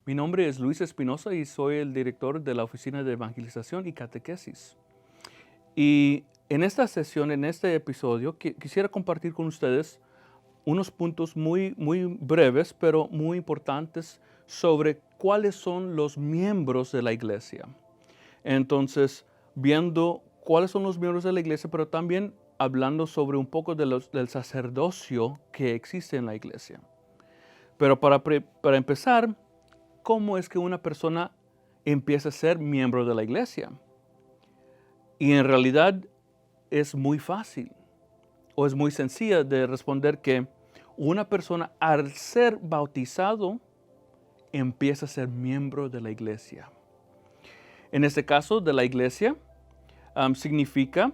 Mi nombre es Luis Espinosa y soy el director de la Oficina de Evangelización y Catequesis. Y en esta sesión, en este episodio, quisiera compartir con ustedes unos puntos muy breves, pero muy importantes sobre cuáles son los miembros de la iglesia. Entonces, viendo cuáles son los miembros de la iglesia, pero también hablando sobre un poco del sacerdocio que existe en la iglesia. Pero para empezar, ¿cómo es que una persona empieza a ser miembro de la iglesia? Y en realidad es muy fácil o es muy sencilla de responder que una persona al ser bautizado empieza a ser miembro de la iglesia. En este caso de la iglesia significa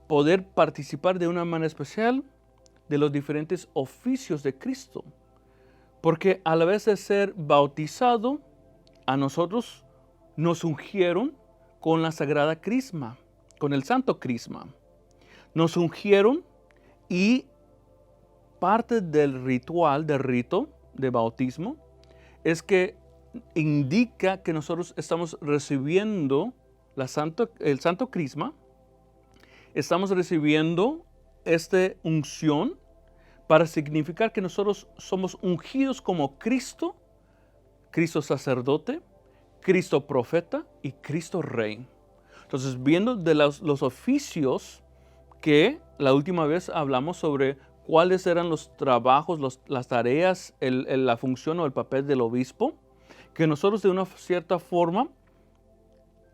poder participar de una manera especial de los diferentes oficios de Cristo. Porque a la vez de ser bautizado, a nosotros nos ungieron con la sagrada crisma, con el santo crisma. Nos ungieron y parte del ritual, del rito de bautismo, es que indica que nosotros estamos recibiendo el santo crisma, estamos recibiendo esta unción para significar que nosotros somos ungidos como Cristo, Cristo sacerdote, Cristo profeta y Cristo rey. Entonces, viendo de los oficios que la última vez hablamos sobre cuáles eran los trabajos, las tareas, la función o el papel del obispo, que nosotros de una cierta forma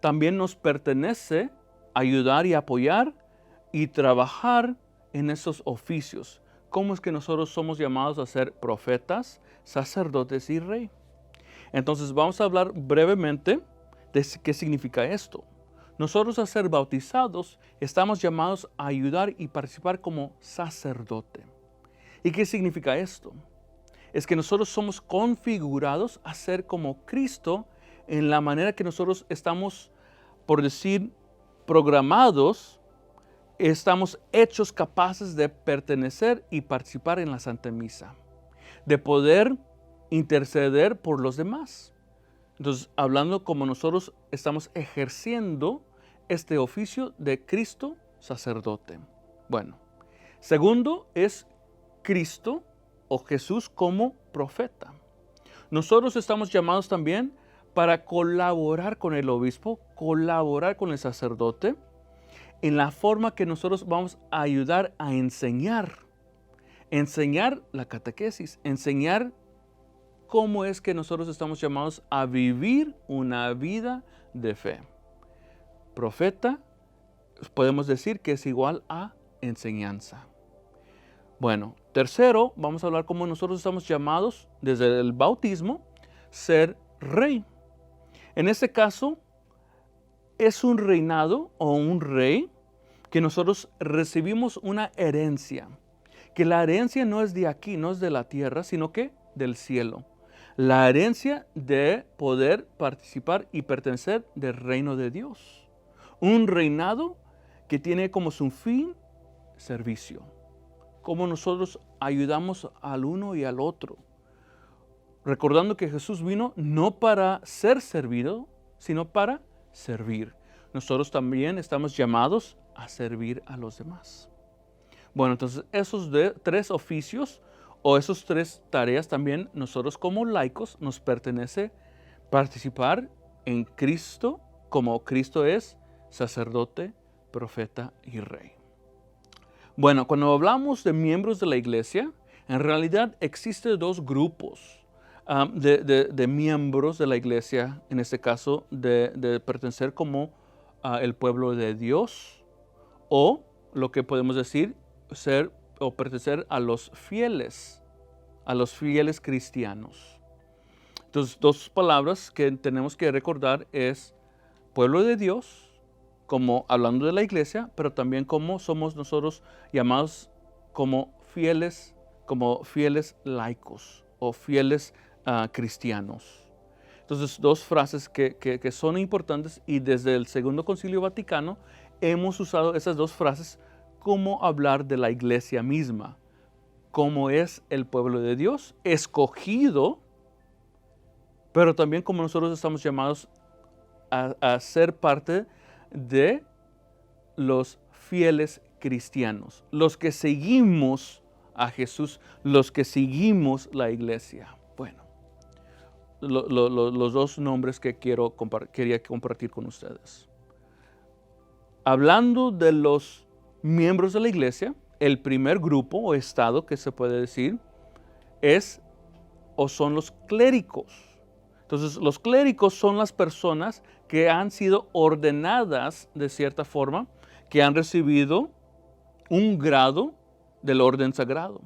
también nos pertenece ayudar y apoyar y trabajar en esos oficios. ¿Cómo es que nosotros somos llamados a ser profetas, sacerdotes y rey? Entonces vamos a hablar brevemente de qué significa esto. Nosotros al ser bautizados estamos llamados a ayudar y participar como sacerdote. ¿Y qué significa esto? Es que nosotros somos configurados a ser como Cristo en la manera que nosotros estamos, por decir, programados, estamos hechos capaces de pertenecer y participar en la Santa Misa, de poder interceder por los demás. Entonces, hablando como nosotros estamos ejerciendo este oficio de Cristo sacerdote. Bueno, segundo es Cristo o Jesús como profeta. Nosotros estamos llamados también para colaborar con el obispo, colaborar con el sacerdote, en la forma que nosotros vamos a ayudar a enseñar la catequesis, enseñar cómo es que nosotros estamos llamados a vivir una vida de fe. Profeta, podemos decir que es igual a enseñanza. Bueno, tercero, vamos a hablar cómo nosotros estamos llamados desde el bautismo ser rey. En este caso, es un reinado o un rey que nosotros recibimos una herencia. Que la herencia no es de aquí, no es de la tierra, sino que del cielo. La herencia de poder participar y pertenecer del reino de Dios. Un reinado que tiene como su fin servicio. Cómo nosotros ayudamos al uno y al otro. Recordando que Jesús vino no para ser servido, sino para servir. Nosotros también estamos llamados a servir a los demás. Bueno, entonces esos tres oficios o esas tres tareas también nosotros como laicos nos pertenece participar en Cristo como Cristo es sacerdote, profeta y rey. Bueno, cuando hablamos de miembros de la iglesia, en realidad existen dos grupos de miembros de la iglesia, en este caso de pertenecer como el pueblo de Dios o lo que podemos decir ser o pertenecer a los fieles cristianos. Entonces, dos palabras que tenemos que recordar es pueblo de Dios, como hablando de la iglesia, pero también como somos nosotros llamados como fieles laicos o fieles cristianos. Entonces, dos frases que son importantes y desde el Segundo Concilio Vaticano hemos usado esas dos frases como hablar de la iglesia misma, como es el pueblo de Dios, escogido pero también como nosotros estamos llamados a ser parte de los fieles cristianos, los que seguimos a Jesús, los que seguimos la iglesia. Bueno, los dos nombres que quería compartir con ustedes. Hablando de los miembros de la iglesia, el primer grupo o estado que se puede decir es o son los clérigos. Entonces, los clérigos son las personas que han sido ordenadas de cierta forma, que han recibido un grado del orden sagrado,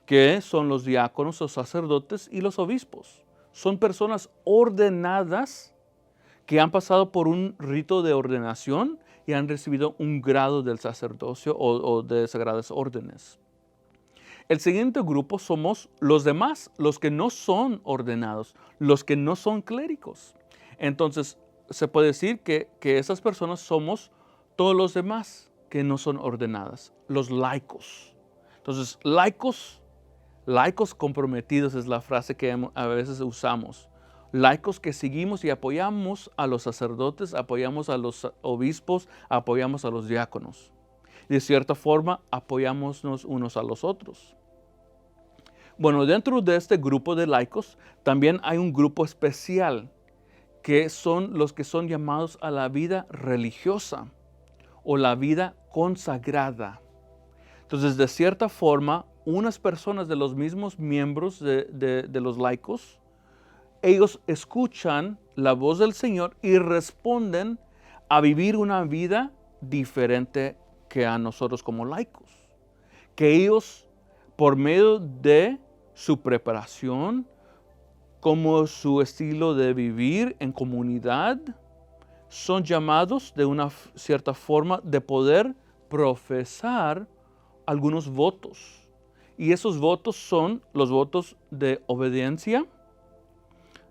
que son los diáconos, los sacerdotes y los obispos. Son personas ordenadas que han pasado por un rito de ordenación y han recibido un grado del sacerdocio o de sagradas órdenes. El siguiente grupo somos los demás, los que no son ordenados, los que no son clérigos. Entonces, se puede decir que esas personas somos todos los demás que no son ordenadas, los laicos. Entonces, laicos comprometidos es la frase que a veces usamos. Laicos que seguimos y apoyamos a los sacerdotes, apoyamos a los obispos, apoyamos a los diáconos. De cierta forma, apoyamos unos a los otros. Bueno, dentro de este grupo de laicos también hay un grupo especial que son los que son llamados a la vida religiosa o la vida consagrada. Entonces, de cierta forma, unas personas de los mismos miembros de los laicos, ellos escuchan la voz del Señor y responden a vivir una vida diferente que a nosotros como laicos. Que ellos, por medio de su preparación, como su estilo de vivir en comunidad, son llamados de una cierta forma de poder profesar algunos votos. Y esos votos son los votos de obediencia,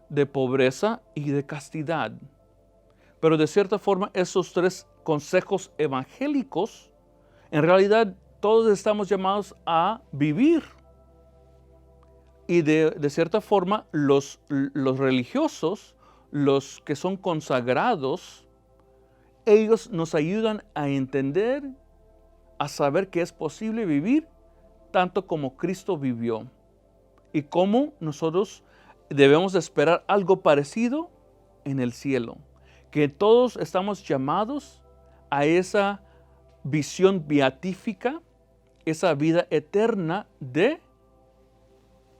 de pobreza y de castidad. Pero de cierta forma esos tres consejos evangélicos, en realidad todos estamos llamados a vivir. Y de cierta forma los religiosos, los que son consagrados, ellos nos ayudan a entender, a saber que es posible vivir tanto como Cristo vivió y cómo nosotros debemos esperar algo parecido en el cielo, que todos estamos llamados a esa visión beatífica, esa vida eterna de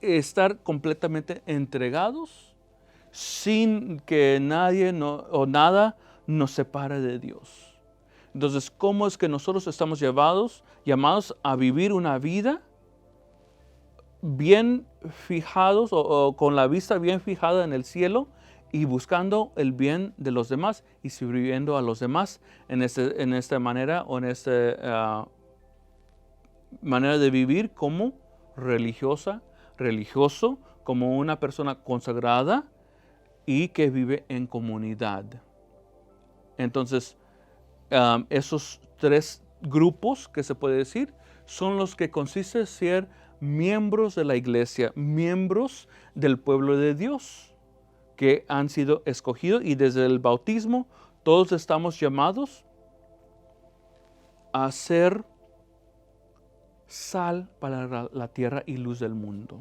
estar completamente entregados sin que nadie o nada nos separe de Dios. Entonces, ¿cómo es que nosotros estamos llamados a vivir una vida bien fijados o con la vista bien fijada en el cielo y buscando el bien de los demás y sirviendo a los demás en esta manera o en esta manera de vivir como religioso, como una persona consagrada y que vive en comunidad? Entonces, esos tres grupos que se puede decir son los que consiste en ser miembros de la iglesia, miembros del pueblo de Dios que han sido escogidos, y desde el bautismo todos estamos llamados a ser sal para la tierra y luz del mundo.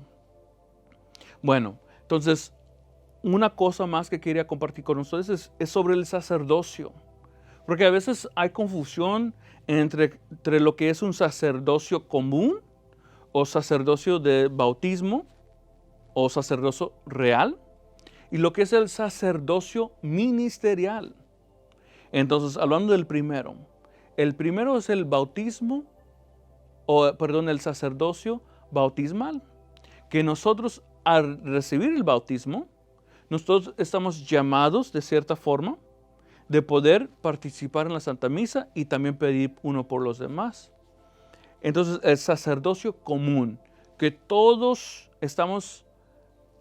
Bueno, entonces una cosa más que quería compartir con ustedes es sobre el sacerdocio. Porque a veces hay confusión entre lo que es un sacerdocio común o sacerdocio de bautismo o sacerdocio real y lo que es el sacerdocio ministerial. Entonces, hablando del primero, el primero es el bautismo, el sacerdocio bautismal, que nosotros al recibir el bautismo, nosotros estamos llamados de cierta forma de poder participar en la Santa Misa y también pedir uno por los demás. Entonces, el sacerdocio común, que todos estamos,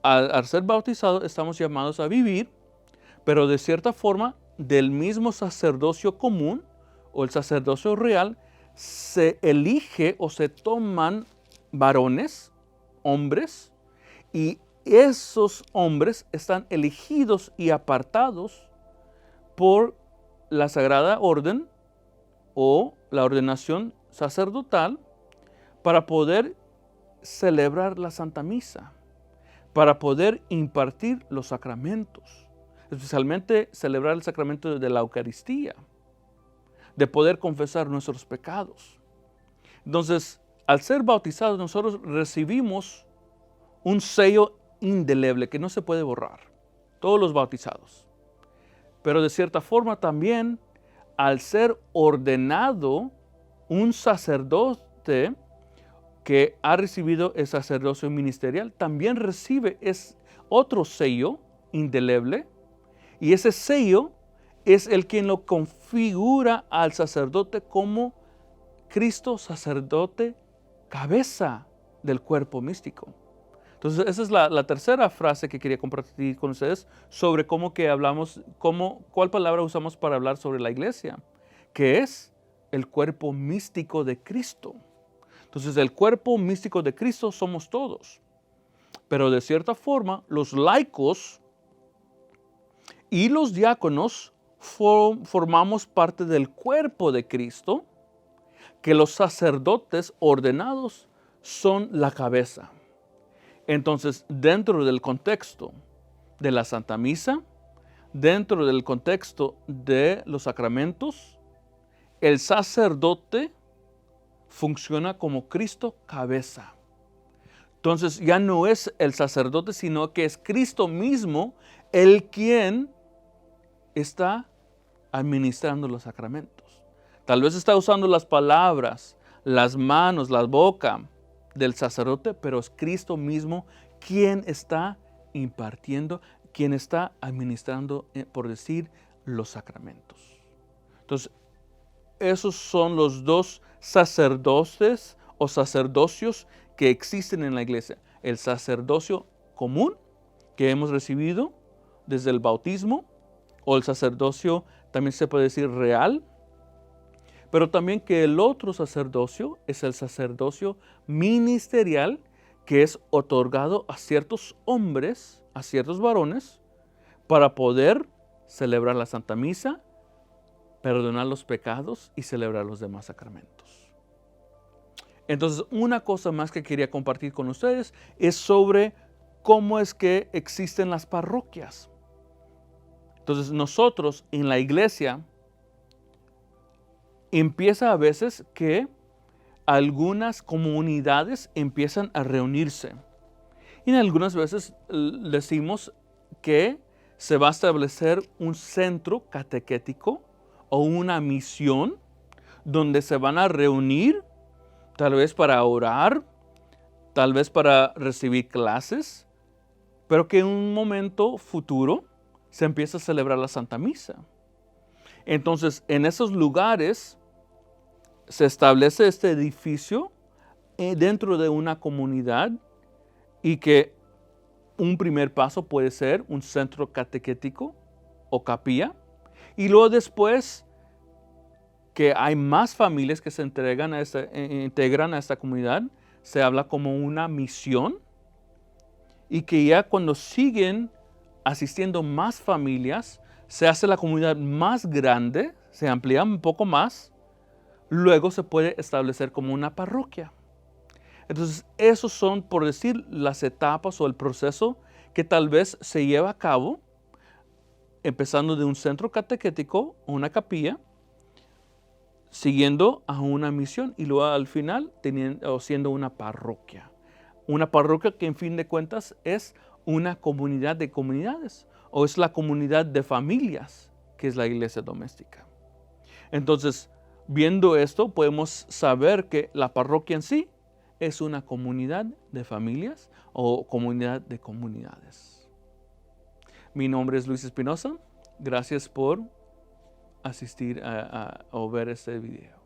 al ser bautizados, estamos llamados a vivir, pero de cierta forma, del mismo sacerdocio común o el sacerdocio real, se elige o se toman varones, hombres, y esos hombres están elegidos y apartados por la Sagrada Orden o la ordenación sacerdotal para poder celebrar la Santa Misa, para poder impartir los sacramentos, especialmente celebrar el sacramento de la Eucaristía, de poder confesar nuestros pecados. Entonces, al ser bautizados, nosotros recibimos un sello indeleble que no se puede borrar, todos los bautizados. Pero de cierta forma también, al ser ordenado un sacerdote que ha recibido el sacerdocio ministerial, también recibe otro sello indeleble, y ese sello es el quien lo configura al sacerdote como Cristo sacerdote, cabeza del cuerpo místico. Entonces, esa es la tercera frase que quería compartir con ustedes sobre cómo que hablamos, cuál palabra usamos para hablar sobre la iglesia, que es el cuerpo místico de Cristo. Entonces, el cuerpo místico de Cristo somos todos. Pero de cierta forma, los laicos y los diáconos formamos parte del cuerpo de Cristo, que los sacerdotes ordenados son la cabeza. Entonces, dentro del contexto de la Santa Misa, dentro del contexto de los sacramentos, el sacerdote funciona como Cristo cabeza. Entonces, ya no es el sacerdote, sino que es Cristo mismo el quien está administrando los sacramentos. Tal vez está usando las palabras, las manos, la boca del sacerdote, pero es Cristo mismo quien está impartiendo, quien está administrando, por decir, los sacramentos. Entonces, esos son los dos sacerdotes o sacerdocios que existen en la iglesia. El sacerdocio común que hemos recibido desde el bautismo, o el sacerdocio también se puede decir real, pero también que el otro sacerdocio es el sacerdocio ministerial, que es otorgado a ciertos hombres, a ciertos varones, para poder celebrar la Santa Misa, perdonar los pecados y celebrar los demás sacramentos. Entonces, una cosa más que quería compartir con ustedes es sobre cómo es que existen las parroquias. Entonces, nosotros en la iglesia empieza a veces que algunas comunidades empiezan a reunirse. Y en algunas veces decimos que se va a establecer un centro catequético o una misión donde se van a reunir, tal vez para orar, tal vez para recibir clases, pero que en un momento futuro se empieza a celebrar la Santa Misa. Entonces, en esos lugares se establece este edificio dentro de una comunidad, y que un primer paso puede ser un centro catequético o capilla, y luego después que hay más familias que se integran a esta comunidad, se habla como una misión, y que ya cuando siguen asistiendo más familias, se hace la comunidad más grande, se amplía un poco más, luego se puede establecer como una parroquia. Entonces, esos son, por decir, las etapas o el proceso que tal vez se lleva a cabo, empezando de un centro catequético o una capilla, siguiendo a una misión y luego al final siendo una parroquia. Una parroquia que en fin de cuentas es una comunidad de comunidades, o es la comunidad de familias, que es la iglesia doméstica. Entonces, viendo esto, podemos saber que la parroquia en sí es una comunidad de familias o comunidad de comunidades. Mi nombre es Luis Espinosa. Gracias por asistir o ver este video.